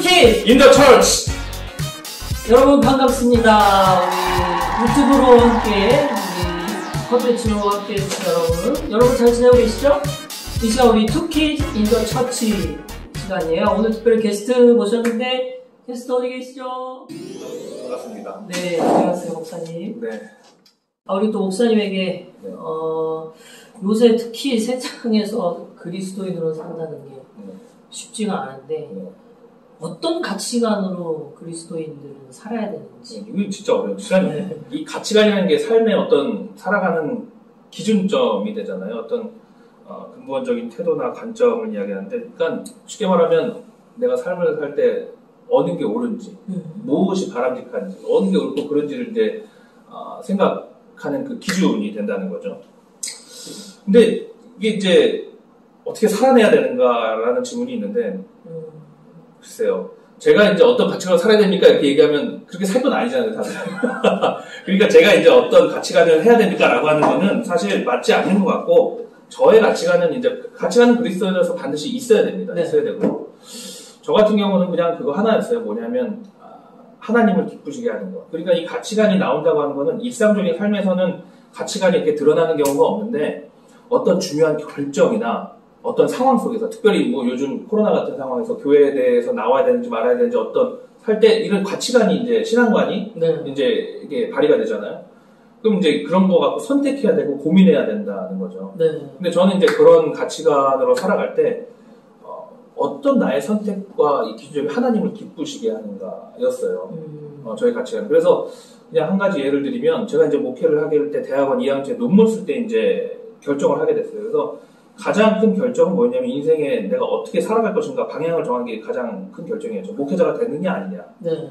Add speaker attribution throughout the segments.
Speaker 1: 투키
Speaker 2: In the church.
Speaker 1: 여러분 반갑습니다. 우리 유튜브로 함께 우리 컨텐츠로 함께 해주신 여러분 잘 지내고 계시죠? 이 시간 우리 투키 in the church 시간이에요. 오늘 특별히 게스트 모셨는데 게스트 어디 계시죠?
Speaker 2: 반갑습니다.
Speaker 1: 네, 안녕하세요 목사님.
Speaker 2: 네.
Speaker 1: 우리 또 목사님에게
Speaker 2: 네.
Speaker 1: 요새 특히 세상에서 그리스도인으로 산다는 게 쉽지가 않은데 어떤 가치관으로 그리스도인들은 살아야 되는지.
Speaker 2: 이거 진짜 어려워요. 네. 이 가치관이라는 게 삶의 어떤 살아가는 기준점이 되잖아요. 어떤 근본적인 태도나 관점을 이야기하는데, 그러니까 쉽게 말하면 내가 삶을 살 때 어느 게 옳은지, 무엇이 바람직한지, 어느 게 옳고 그런지를 이제 생각하는 그 기준이 된다는 거죠. 근데 이게 이제 어떻게 살아내야 되는가라는 질문이 있는데, 글쎄요. 제가 이제 어떤 가치관을 살아야 됩니까? 이렇게 얘기하면 그렇게 살 건 아니잖아요, 다들. 그러니까 제가 이제 어떤 가치관을 해야 됩니까? 라고 하는 거는 사실 맞지 않는 것 같고, 저의 가치관은 가치관은 그리스도인으로서 반드시 있어야 됩니다.
Speaker 1: 네.
Speaker 2: 있어야 되고. 저 같은 경우는 그냥 그거 하나였어요. 뭐냐면, 하나님을 기쁘시게 하는 거. 그러니까 이 가치관이 나온다고 하는 거는 일상적인 삶에서는 가치관이 이렇게 드러나는 경우가 없는데, 어떤 중요한 결정이나 어떤 상황 속에서, 특별히 뭐 요즘 코로나 같은 상황에서 교회에 대해서 나와야 되는지 말아야 되는지 어떤 살 때 이런 가치관이 이제 신앙관이 이제 이게 발휘가 되잖아요. 그럼 이제 그런 거 갖고 선택해야 되고 고민해야 된다는 거죠.
Speaker 1: 네.
Speaker 2: 근데 저는 이제 그런 가치관으로 살아갈 때 어떤 나의 선택과 이 기준점이 하나님을 기쁘시게 하는가였어요. 저의 가치관. 그래서 그냥 한 가지 예를 들면 제가 이제 목회를 하게 될 때 대학원 2학년 논문 쓸 때 이제 결정을 하게 됐어요. 그래서 가장 큰 결정은 뭐냐면 인생에 내가 어떻게 살아갈 것인가 방향을 정하는 게 가장 큰 결정이었죠. 목회자가 됐느냐 아니냐.
Speaker 1: 네.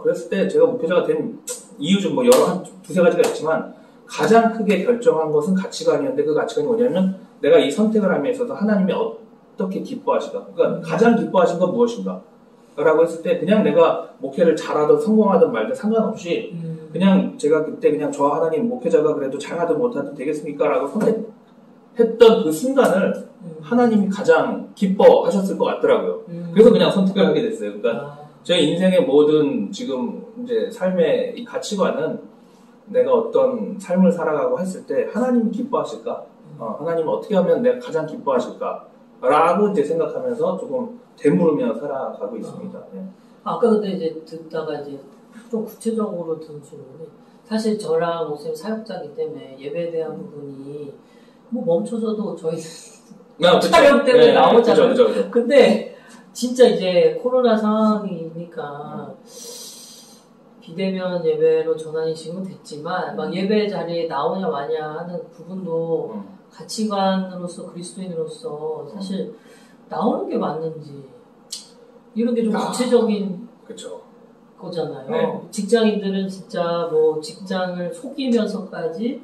Speaker 2: 그랬을 때 제가 목회자가 된 이유 좀 뭐 여러 두세 가지가 있지만 가장 크게 결정한 것은 가치관이었는데 그 가치관이 뭐냐면 내가 이 선택을 함에 있어서 하나님이 어떻게 기뻐하실까. 그러니까 가장 기뻐하신 건 무엇인가. 라고 했을 때 그냥 내가 목회를 잘하든 성공하든 말든 상관없이 그냥 제가 그때 그냥 저 하나님 목회자가 그래도 잘하든 못하든 되겠습니까? 라고 선택했던 그 순간을 하나님이 가장 기뻐하셨을 것 같더라고요. 그래서 그냥 선택을 하게 됐어요. 그러니까 제 인생의 모든 지금 이제 삶의 이 가치관은 내가 어떤 삶을 살아가고 했을 때 하나님이 기뻐하실까? 하나님은 어떻게 하면 내가 가장 기뻐하실까? 라고 이제 생각하면서 조금 되물으며 살아가고 있습니다. 네.
Speaker 1: 아까 근데 이제 듣다가 이제 좀 구체적으로 든 질문이 사실 저랑 목사님 사역자이기 때문에 예배에 대한 부분이 뭐 멈춰서도 저희는 촬영 때문에
Speaker 2: 네,
Speaker 1: 나오잖아요.
Speaker 2: 그죠.
Speaker 1: 근데 진짜 이제 코로나 상황이니까 비대면 예배로 전환이 지금은 됐지만 막 예배 자리에 나오냐 마냐 하는 부분도 가치관으로서 그리스도인으로서 사실 나오는 게 맞는지 이런 게 좀 구체적인
Speaker 2: 그쵸.
Speaker 1: 거잖아요.
Speaker 2: 네.
Speaker 1: 직장인들은 진짜 뭐 직장을 속이면서까지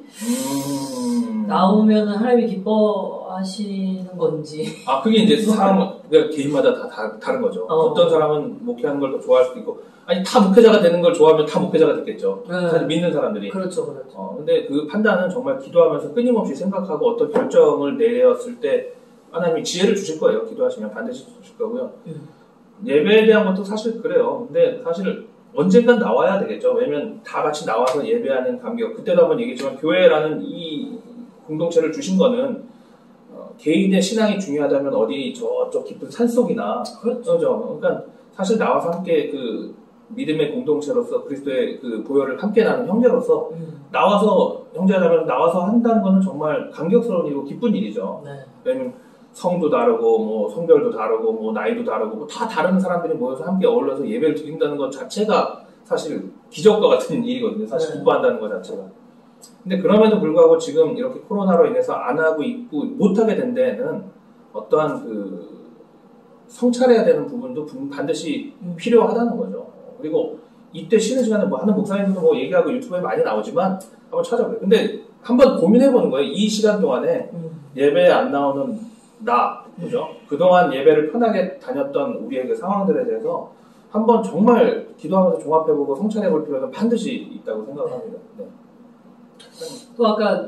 Speaker 1: 나오면 하나님이 기뻐하시는 건지.
Speaker 2: 그게 이제 그러니까 개인마다 다 다른 거죠. 어떤 사람은 목회하는 걸 더 좋아할 수도 있고, 아니 다 목회자가 되는 걸 좋아하면 다 목회자가 됐겠죠.
Speaker 1: 네.
Speaker 2: 사실 믿는 사람들이.
Speaker 1: 그렇죠.
Speaker 2: 근데 그 판단은 정말 기도하면서 끊임없이 생각하고 어떤 결정을 내렸을 때 하나님이 지혜를 주실 거예요. 기도하시면 반드시 주실 거고요. 예배에 대한 것도 사실 그래요. 근데 사실 언젠간 나와야 되겠죠. 왜냐면 다 같이 나와서 예배하는 감격. 그때도 한번 얘기했지만 교회라는 이 공동체를 주신 거는 개인의 신앙이 중요하다면 어디 저쪽 깊은 산속이나 그렇죠. 그러니까 사실 나와서 함께 그 믿음의 공동체로서 그리스도의 그 보혈을 함께 나눈 형제로서 나와서 형제라면 나와서 한다는 거는 정말 감격스러운 일이고 기쁜 일이죠.
Speaker 1: 네.
Speaker 2: 왜냐면 성도 다르고 뭐 성별도 다르고 뭐 나이도 다르고 뭐 다 다른 사람들이 모여서 함께 어울려서 예배를 드린다는 것 자체가 사실 기적과 같은 일이거든요. 사실 기뻐한다는 것 자체가. 근데 그럼에도 불구하고 지금 이렇게 코로나로 인해서 안 하고 있고 못하게 된 데에는 어떠한 그 성찰해야 되는 부분도 반드시 필요하다는 거죠. 그리고 이때 쉬는 시간에 뭐 하는 목사님들도 뭐 얘기하고 유튜브에 많이 나오지만 한번 찾아보세요. 근데 한번 고민해보는 거예요. 이 시간 동안에 예배에 안 나오는 그죠? 그동안 예배를 편하게 다녔던 우리의 그 상황들에 대해서 한번 정말 기도하면서 종합해보고 성찰해볼 필요는 반드시 있다고 생각합니다. 네.
Speaker 1: 또 아까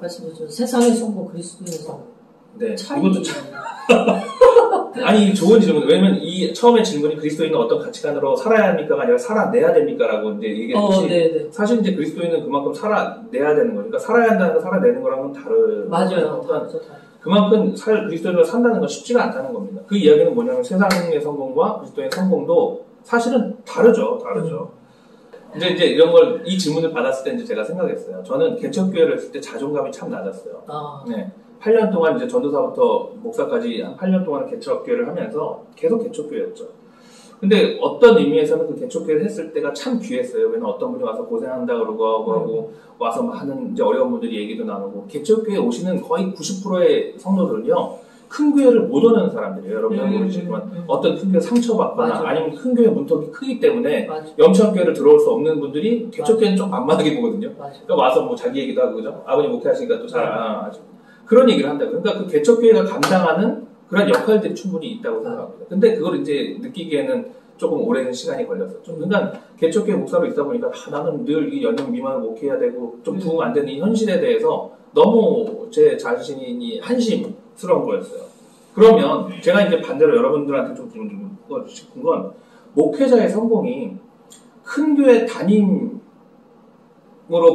Speaker 1: 말씀드렸죠. 세상의 성공 그리스도의 성.
Speaker 2: 네.
Speaker 1: 차이.
Speaker 2: 이것도 참. 아니 좋은 질문. 왜냐면 이 처음에 질문이 그리스도인은 어떤 가치관으로 살아야 합니까가 아니라 살아내야 됩니까라고 이제 얘기했듯이
Speaker 1: 네네.
Speaker 2: 사실 이제 그리스도인은 그만큼 살아내야 되는 거니까 살아야 한다는 거 살아내는 거랑은 다른.
Speaker 1: 맞아요.
Speaker 2: 그러니까 그만큼 그리스도인으로 산다는 건 쉽지가 않다는 겁니다. 그 이야기는 뭐냐면 세상의 성공과 그리스도의 성공도 사실은 다르죠. 근데 이제 이 질문을 받았을 때 이제 제가 생각했어요. 저는 개척교회를 했을 때 자존감이 참 낮았어요. 네. 8년 동안 이제 전도사부터 목사까지 한 8년 동안 개척교회를 하면서 계속 개척교회였죠. 근데 어떤 의미에서는 그 개척교회를 했을 때가 참 귀했어요. 왜냐면 어떤 분이 와서 고생한다 그러고 와서 하는 이제 어려운 분들이 얘기도 나누고 개척교회에 오시는 거의 90%의 성도들은요. 큰 교회를 못 오는 사람들이에요. 여러분은 모르시지만 어떤 큰 교회 상처받거나 아니면 큰 교회 문턱이 크기 때문에 영천교회를 들어올 수 없는 분들이 개척교회는 좀 만만하게 보거든요. 그러니까 와서 뭐 자기 얘기도 하고 그죠? 아버님 목회하시니까 또 잘 아주 그런 얘기를 한다고. 그러니까 그 개척교회가 감당하는 그런 역할들이 충분히 있다고 생각합니다. 근데 그걸 이제 느끼기에는 조금 오랜 시간이 걸렸었죠. 그러니까 개척교회 목사로 있다 보니까 나는 늘 이 연령 미만을 목회해야 되고 좀 부응 안 되는 이 현실에 대해서 너무 제 자신이 한심스러운 거였어요. 그러면 제가 이제 반대로 여러분들한테 좀 드리고 싶은 건 목회자의 성공이 큰 교회 담임으로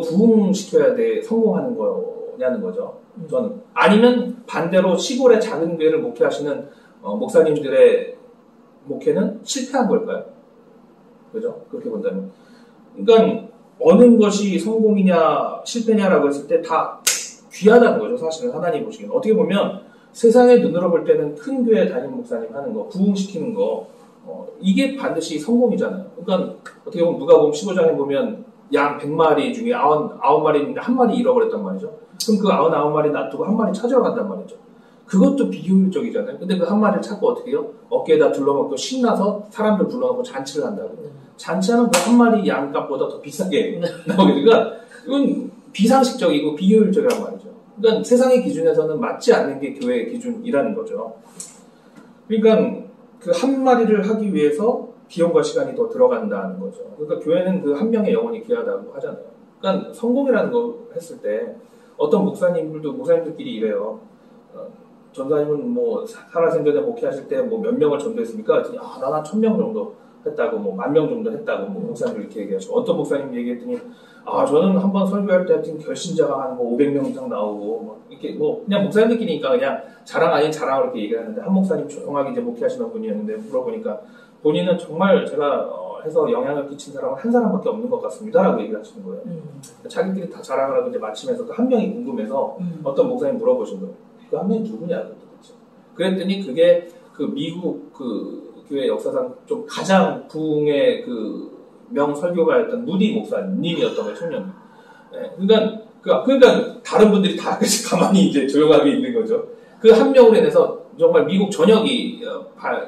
Speaker 2: 부흥시켜야 돼 성공하는 거냐는 거죠. 저는 아니면 반대로 시골의 작은 교회를 목회하시는 목사님들의 목회는 실패한 걸까요? 그죠? 그렇게 본다면. 그러니까 어느 것이 성공이냐 실패냐라고 했을 때 다 귀하다는 거죠. 사실은 하나님 보시기에는. 어떻게 보면 세상의 눈으로 볼 때는 큰 교회 담임 목사님 하는 거, 부흥시키는 거 이게 반드시 성공이잖아요. 그러니까 어떻게 보면 누가복음 15장에 보면 양 100마리 중에 99마리 있는데 한 마리 잃어버렸단 말이죠. 그럼 그 99마리 놔두고 한 마리 찾으러 간단 말이죠. 그것도 비효율적이잖아요. 근데 그 한 마리를 찾고 어떻게 해요? 어깨에다 둘러먹고 신나서 사람들 불러놓고 잔치를 한다고. 잔치하면 그 한 마리 양값보다 더 비싸게 나오게. 그러니까 이건 비상식적이고 비효율적이란 말이죠. 그러니까 세상의 기준에서는 맞지 않는 게 교회의 기준이라는 거죠. 그러니까 그 한 마리를 하기 위해서 비용과 시간이 더 들어간다는 거죠. 그러니까 교회는 그 한 명의 영혼이 귀하다고 하잖아요. 그러니까 성공이라는 거 했을 때 어떤 목사님들끼리 이래요. 전사님은 뭐 살아생전에 목회하실 때 뭐 몇 명을 전도했습니까? 그랬더니 난 한 1000명 정도 했다고 뭐 10,000명 정도 했다고 뭐 목사님들 이렇게 얘기하시고 어떤 목사님 얘기했더니 저는 한번 설교할 때 하여튼 결신자가 한 뭐 500명 이상 나오고 뭐 이렇게 뭐 그냥 목사님들끼리니까 그냥 자랑 아닌 자랑으로 이렇게 얘기를 하는데 한 목사님 조용하게 이제 목회하시는 분이었는데 물어보니까 본인은 정말 제가 해서 영향을 끼친 사람은 한 사람밖에 없는 것 같습니다라고 얘기를 하시는 거예요. 자기들이 다 자랑을 하고 이제 마치면서 그 한 명이 궁금해서 어떤 목사님 물어보신 거예요. 그 한 명이 누구냐고 도대체. 그랬더니 그게 그 미국 그 교회 역사상 좀 가장 부흥의 그 명설교가였던 무디 목사님이었던 거예요, 청년. 네, 그러니까 다른 분들이 다 가만히 이제 조용하게 있는 거죠. 그 한 명으로 인해서 정말 미국 전역이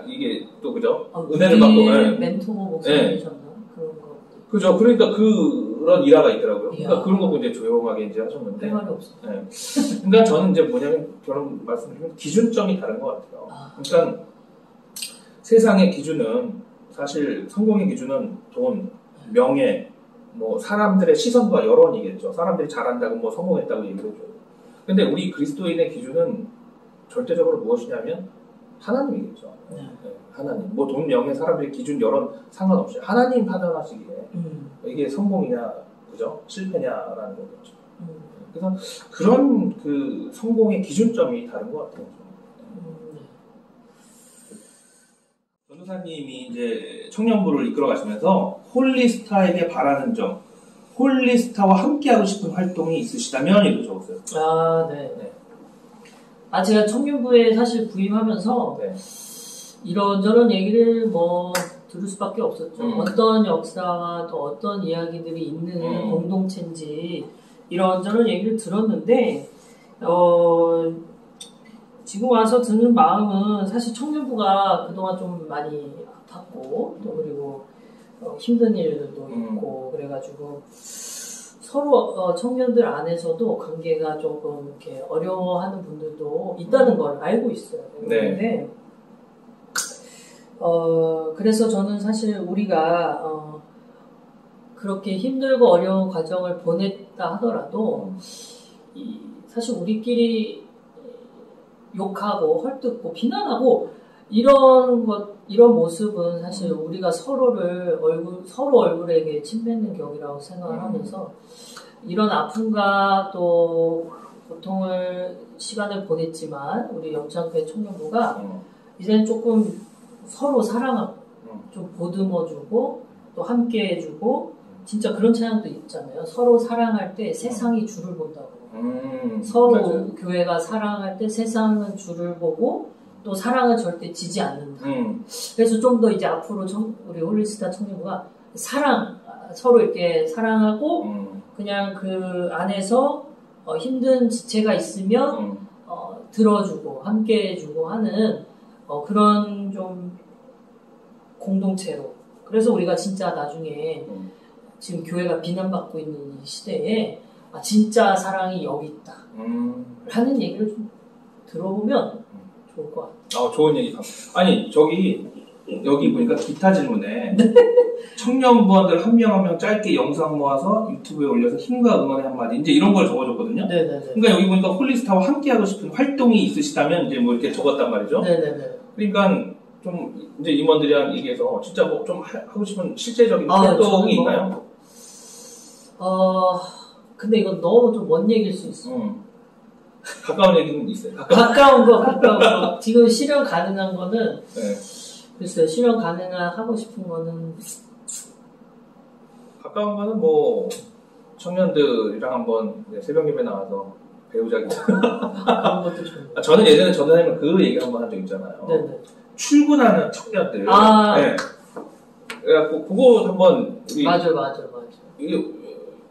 Speaker 2: 이게 또 그죠? 은혜를 받고
Speaker 1: 멘토 목사님이셨나? 그런 거.
Speaker 2: 그죠? 그러니까 그런 일화가 있더라고요. 그러니까 그런 거 보고 이제 조용하게 이제 하셨는데.
Speaker 1: 할 말이 없어.
Speaker 2: 네. 그러니까 저는 이제 뭐냐면 그런 말씀드리면 기준점이 다른 것 같아요. 그러니까 세상의 기준은 사실 성공의 기준은 돈, 명예, 뭐 사람들의 시선과 여론이겠죠. 사람들이 잘한다고 뭐 성공했다고 얘기를 해줘요. 근데 우리 그리스도인의 기준은 절대적으로 무엇이냐면 하나님이겠죠. 네, 하나님. 뭐 돈, 명예, 사람들의 기준, 여론 상관없이 하나님 판단하시기에 이게 성공이냐, 그죠? 실패냐라는 거겠죠. 그래서 그런 그 성공의 기준점이 다른 것 같아요. 전도사님이 이제 청년부를 이끌어 가시면서 홀리스타에게 바라는 점, 홀리스타와 함께하고 싶은 활동이 있으시다면 이렇게 적었어요.
Speaker 1: 네. 제가 청년부에 사실 부임하면서 이런저런 얘기를 뭐 들을 수밖에 없었죠. 어떤 역사와 또 어떤 이야기들이 있는 공동체인지 이런저런 얘기를 들었는데 지금 와서 드는 마음은 사실 청년부가 그동안 좀 많이 아팠고 또 그리고 힘든 일들도 있고 그래가지고 서로 청년들 안에서도 관계가 조금 이렇게 어려워하는 분들도 있다는 걸 알고 있어요. 그런데 그래서 저는 사실 우리가 그렇게 힘들고 어려운 과정을 보냈다 하더라도 사실 우리끼리 욕하고 헐뜯고 비난하고 이런 모습은 사실 우리가 서로 얼굴에게 침 뱉는 격이라고 생각을 하면서 이런 아픔과 또 시간을 보냈지만 우리 영창교회 청년부가 이제는 조금 서로 사랑하고 좀 보듬어주고 또 함께해주고 진짜 그런 찬양도 있잖아요. 서로 사랑할 때 세상이 주를 본다고. 서로
Speaker 2: 맞아요.
Speaker 1: 교회가 사랑할 때 세상은 주를 보고 또 사랑은 절대 지지 않는다. 그래서 좀 더 이제 앞으로 우리 홀리스타 청년부가 서로 이렇게 사랑하고 그냥 그 안에서 힘든 지체가 있으면 들어주고 함께해주고 하는 그런 좀 공동체로. 그래서 우리가 진짜 나중에 지금 교회가 비난받고 있는 이 시대에 진짜 사랑이 여기 있다 하는 얘기를 좀 들어보면 좋을 것 같아요.
Speaker 2: 좋은 얘기. 아니 여기 보니까 기타 질문에 청년부원들 한 명 한 명 짧게 영상 모아서 유튜브에 올려서 힘과 응원의 한마디 이제 이런 걸 적어줬거든요.
Speaker 1: 네네네.
Speaker 2: 그러니까 여기 보니까 홀리스타와 함께 하고 싶은 활동이 있으시다면 이제 뭐 이렇게 적었단 말이죠.
Speaker 1: 네네네.
Speaker 2: 그러니까 좀 이제 임원들이랑 얘기해서 진짜 뭐 좀 하고 싶은 실제적인 활동이 있나요?
Speaker 1: 근데 이건 너무 좀 먼 얘기일 수 있어.
Speaker 2: 가까운 얘기는 있어요.
Speaker 1: 가까운 거. 지금 실현 가능한 거는
Speaker 2: 네.
Speaker 1: 글쎄요. 실현 가능한 하고 싶은 거는
Speaker 2: 가까운 거는 뭐 청년들이랑 한번 새벽 예배 나와서 배우자기.
Speaker 1: 그런 것도 좋고.
Speaker 2: 저는 예전에 전도사님은 그 얘기 한번 한 적 있잖아요.
Speaker 1: 네네.
Speaker 2: 출근하는 청년들. 네. 그래갖고 그거 한번 우리
Speaker 1: 맞아.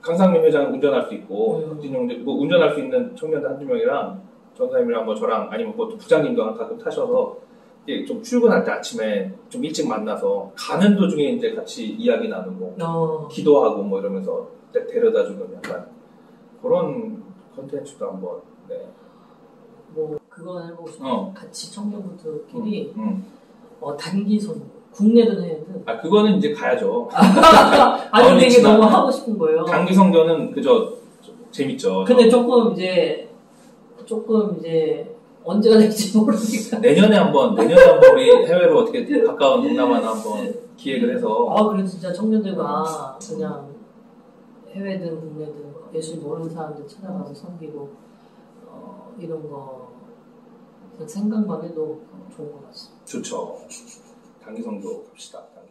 Speaker 2: 강상림 회장은 운전할 수 있고 박진용 뭐 운전할 수 있는 청년들 한두 명이랑 전사님이랑 뭐 저랑 아니면 뭐 또 부장님도 가끔 타셔서 이제 좀 출근할 때 아침에 좀 일찍 만나서 가는 도중에 이제 같이 이야기 나누고 기도하고 뭐 이러면서 데려다 주는 약간 그런 컨텐츠도 한번
Speaker 1: 뭐 그거 해보고 싶어. 같이 청년분들끼리 단기 선거 국내든 해외든.
Speaker 2: 그거는 이제 가야죠.
Speaker 1: 아니 근데 이게 너무 하고 싶은 거예요.
Speaker 2: 단기 선거는 그저 재밌죠.
Speaker 1: 근데 조금 이제 언제가 될지 모르니까.
Speaker 2: 내년에 한번 우리 해외로 어떻게 가까운 동남아나 한번 기획을 해서.
Speaker 1: 그래 진짜 청년들과 그냥 해외든 국내든 예술 모르는 사람들 찾아가서 섬기고 이런 거 생각만 해도 좋은 것 같습니다.
Speaker 2: 좋죠. 단기 선거 갑시다. 단기.